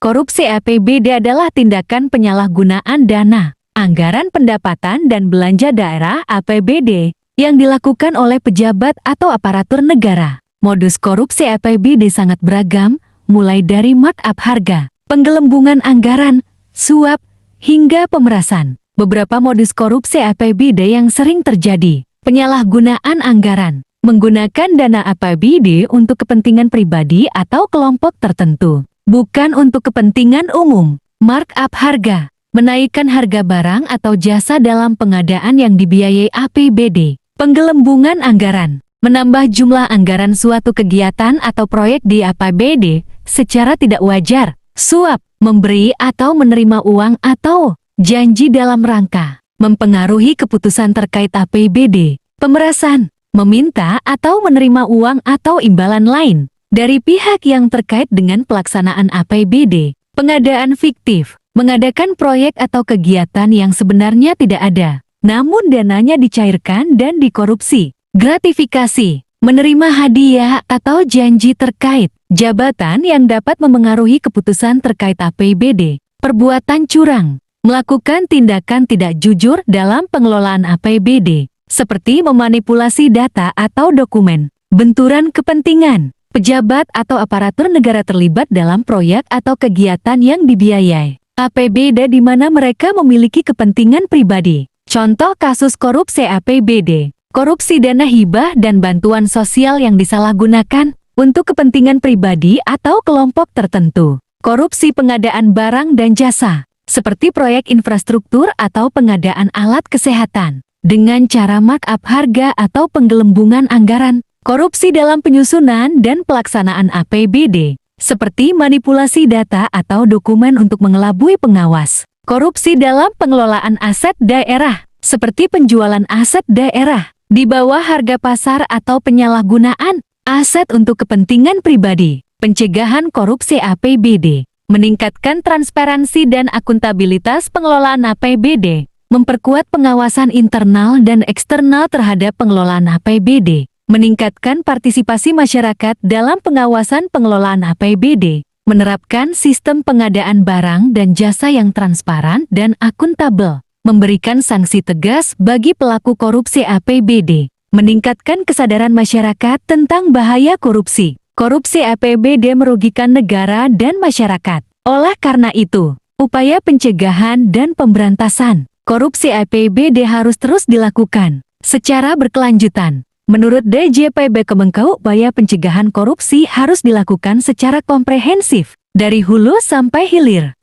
Korupsi APBD adalah tindakan penyalahgunaan dana, anggaran pendapatan dan belanja daerah APBD yang dilakukan oleh pejabat atau aparatur negara. Modus korupsi APBD sangat beragam, mulai dari markup harga, penggelembungan anggaran, suap, hingga pemerasan. Beberapa modus korupsi APBD yang sering terjadi: penyalahgunaan anggaran, menggunakan dana APBD untuk kepentingan pribadi atau kelompok tertentu, bukan untuk kepentingan umum. Markup harga, menaikkan harga barang atau jasa dalam pengadaan yang dibiayai APBD. Penggelembungan anggaran, menambah jumlah anggaran suatu kegiatan atau proyek di APBD secara tidak wajar. Suap, memberi atau menerima uang atau janji dalam rangka mempengaruhi keputusan terkait APBD. Pemerasan, meminta atau menerima uang atau imbalan lain dari pihak yang terkait dengan pelaksanaan APBD. Pengadaan fiktif, mengadakan proyek atau kegiatan yang sebenarnya tidak ada, namun dananya dicairkan dan dikorupsi. Gratifikasi, menerima hadiah atau janji terkait jabatan yang dapat memengaruhi keputusan terkait APBD. Perbuatan curang, melakukan tindakan tidak jujur dalam pengelolaan APBD, seperti memanipulasi data atau dokumen. Benturan kepentingan, pejabat atau aparatur negara terlibat dalam proyek atau kegiatan yang dibiayai APBD di mana mereka memiliki kepentingan pribadi. Contoh kasus korupsi APBD: korupsi dana hibah dan bantuan sosial yang disalahgunakan untuk kepentingan pribadi atau kelompok tertentu. Korupsi pengadaan barang dan jasa, seperti proyek infrastruktur atau pengadaan alat kesehatan dengan cara markup harga atau penggelembungan anggaran. Korupsi dalam penyusunan dan pelaksanaan APBD, seperti manipulasi data atau dokumen untuk mengelabui pengawas. Korupsi dalam pengelolaan aset daerah, seperti penjualan aset daerah di bawah harga pasar atau penyalahgunaan aset untuk kepentingan pribadi. Pencegahan korupsi APBD, meningkatkan transparansi dan akuntabilitas pengelolaan APBD, memperkuat pengawasan internal dan eksternal terhadap pengelolaan APBD, meningkatkan partisipasi masyarakat dalam pengawasan pengelolaan APBD, menerapkan sistem pengadaan barang dan jasa yang transparan dan akuntabel, memberikan sanksi tegas bagi pelaku korupsi APBD, meningkatkan kesadaran masyarakat tentang bahaya korupsi. Korupsi APBD merugikan negara dan masyarakat. Oleh karena itu, upaya pencegahan dan pemberantasan korupsi APBD harus terus dilakukan secara berkelanjutan. Menurut DJPB Kemenkeu, upaya pencegahan korupsi harus dilakukan secara komprehensif, dari hulu sampai hilir.